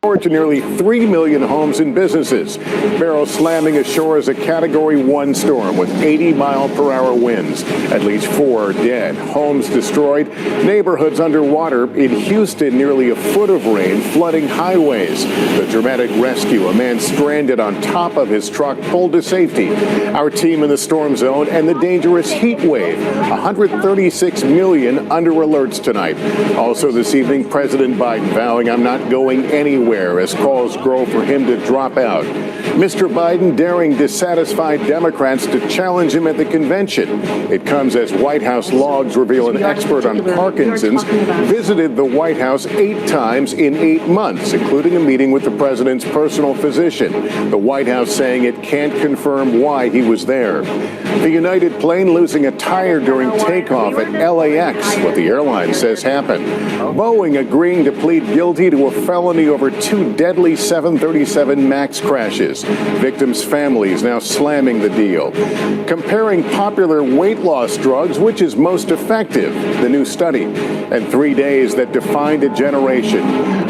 to nearly 3 million homes and businesses. Beryl slamming ashore as a Category 1 storm with 80-mile-per-hour winds. At least 4 are dead. Homes destroyed. Neighborhoods underwater. In Houston, nearly a foot of rain flooding highways. The dramatic rescue, a man stranded on top of his truck, pulled to safety. Our team in the storm zone and the dangerous heat wave. 136 million under alerts tonight. Also this evening, President Biden vowing, "I'm not going anywhere," as calls grow for him to drop out. Mr. Biden daring dissatisfied Democrats to challenge him at the convention. It comes as White House logs reveal an expert on Parkinson's visited the White House 8 times in 8 months, including a meeting with the president's personal physician. The White House saying it can't confirm why he was there. The United plane losing a tire during takeoff at LAX, what the airline says happened. Boeing agreeing to plead guilty to a felony over 2 deadly 737 MAX crashes. Victims' families now slamming the deal. Comparing popular weight loss drugs, which is most effective? The new study. And 3 days that defined a generation.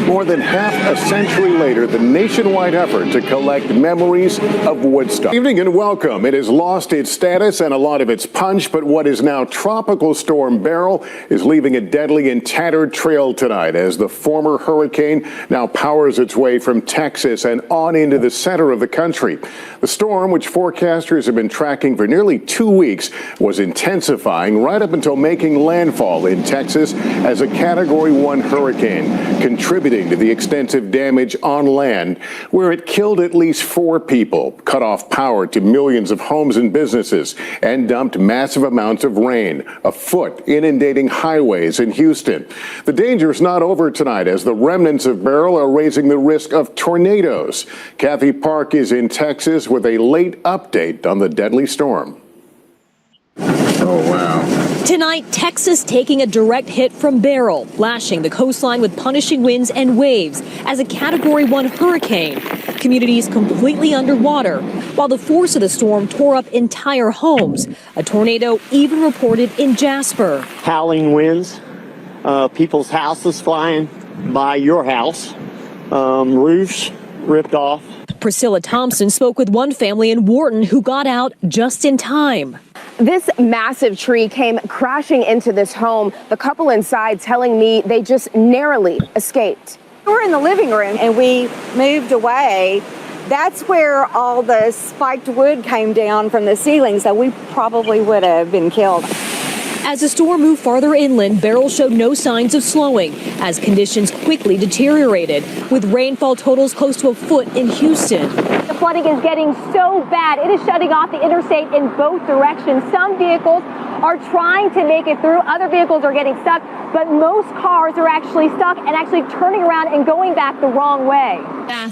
More than half a century later, the nationwide effort to collect memories of Woodstock. Evening and welcome. It has lost its status and a lot of its punch, but what is now Tropical Storm Beryl is leaving a deadly and tattered trail tonight as the former hurricane now powers its way from Texas and on into the center of the country. The storm, which forecasters have been tracking for nearly 2 weeks, was intensifying right up until making landfall in Texas as a Category 1 hurricane, contributing to the extensive damage on land, where it killed at least 4 people, cut off power to millions of homes and businesses, and dumped massive amounts of rain, a foot inundating highways in Houston. The danger is not over tonight as the remnants of Beryl are raising the risk of tornadoes. Kathy Park is in Texas with a late update on the deadly storm. Oh, wow. Tonight, Texas taking a direct hit from Beryl, lashing the coastline with punishing winds and waves as a Category 1 hurricane. Communities completely underwater, while the force of the storm tore up entire homes. A tornado even reported in Jasper. Howling winds, people's houses flying by your house, roofs ripped off. Priscilla Thompson spoke with one family in Wharton who got out just in time. This massive tree came crashing into this home. The couple inside telling me they just narrowly escaped. We were in the living room and we moved away. That's where all the spiked wood came down from the ceiling, so we probably would have been killed. As the storm moved farther inland, Beryl showed no signs of slowing as conditions quickly deteriorated, with rainfall totals close to a foot in Houston. The flooding is getting so bad, it is shutting off the interstate in both directions. Some vehicles are trying to make it through. Other vehicles are getting stuck, but most cars are actually stuck and actually turning around and going back the wrong way.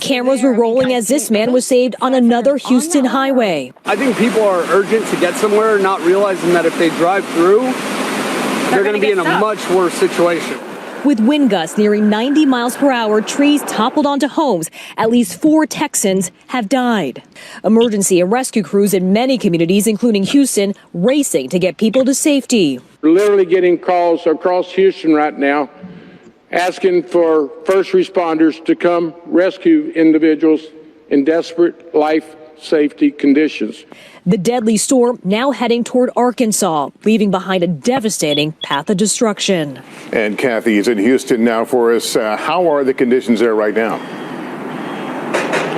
Cameras were rolling as this man was saved on another Houston highway. I think people are urgent to get somewhere, not realizing that if they drive through, they're going to be in a much worse situation. With wind gusts nearing 90 miles per hour, trees toppled onto homes. At least 4 Texans have died. Emergency and rescue crews in many communities, including Houston, racing to get people to safety. We're literally getting calls across Houston right now asking for first responders to come rescue individuals in desperate life safety conditions. The deadly storm now heading toward Arkansas, leaving behind a devastating path of destruction. And Kathy is in Houston now for us. How are the conditions there right now?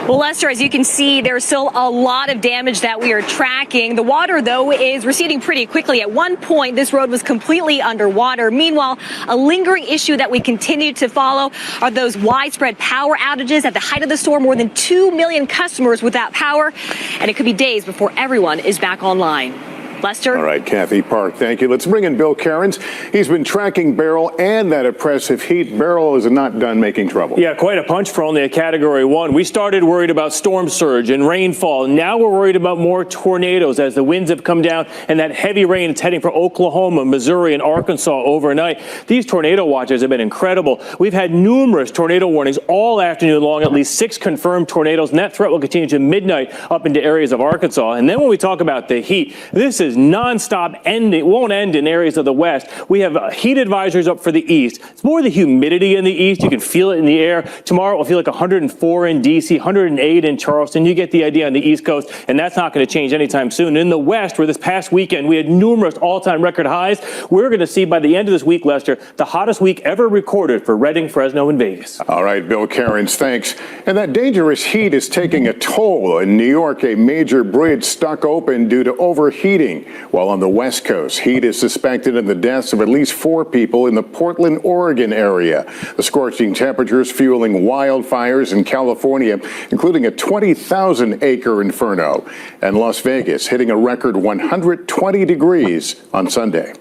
Well, Lester, as you can see, there's still a lot of damage that we are tracking. The water, though, is receding pretty quickly. At one point, this road was completely underwater. Meanwhile, a lingering issue that we continue to follow are those widespread power outages. At the height of the storm, more than 2 million customers without power, and it could be days before everyone is back online. Lester? All right, Kathy Park, thank you. Let's bring in Bill Cairns. He's been tracking Beryl and that oppressive heat. Beryl is not done making trouble. Yeah, quite a punch for only a Category 1. We started worried about storm surge and rainfall. Now we're worried about more tornadoes as the winds have come down and that heavy rain is heading for Oklahoma, Missouri, and Arkansas overnight. These tornado watches have been incredible. We've had numerous tornado warnings all afternoon long, at least 6 confirmed tornadoes, and that threat will continue to midnight up into areas of Arkansas. And then when we talk about the heat, this is is nonstop, it won't end in areas of the west. We have heat advisories up for the east. It's more the humidity in the east. You can feel it in the air. Tomorrow it will feel like 104 in D.C., 108 in Charleston. You get the idea on the East Coast, and that's not going to change anytime soon. In the West, where this past weekend we had numerous all-time record highs, we're going to see by the end of this week, Lester, the hottest week ever recorded for Redding, Fresno, and Vegas. All right, Bill Cairns, thanks. And that dangerous heat is taking a toll. In New York, a major bridge stuck open due to overheating, while on the West Coast, heat is suspected in the deaths of at least 4 people in the Portland, Oregon area. The scorching temperatures fueling wildfires in California, including a 20,000-acre inferno, and Las Vegas hitting a record 120 degrees on Sunday.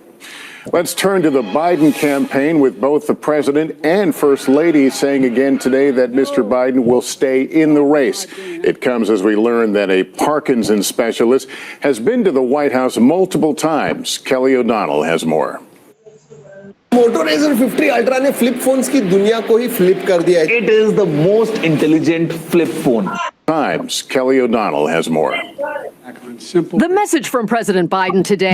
Let's turn to the Biden campaign, with both the president and first lady saying again today that Mr. Biden will stay in the race. It comes as we learn that a Parkinson's specialist has been to the White House multiple times. Kelly O'Donnell has more. मोटोराइजर 50 ultra ने flip phones की दुनिया को ही flip कर दिया है. It is the most intelligent flip phone. Times. Kelly O'Donnell has more. The message from President Biden today.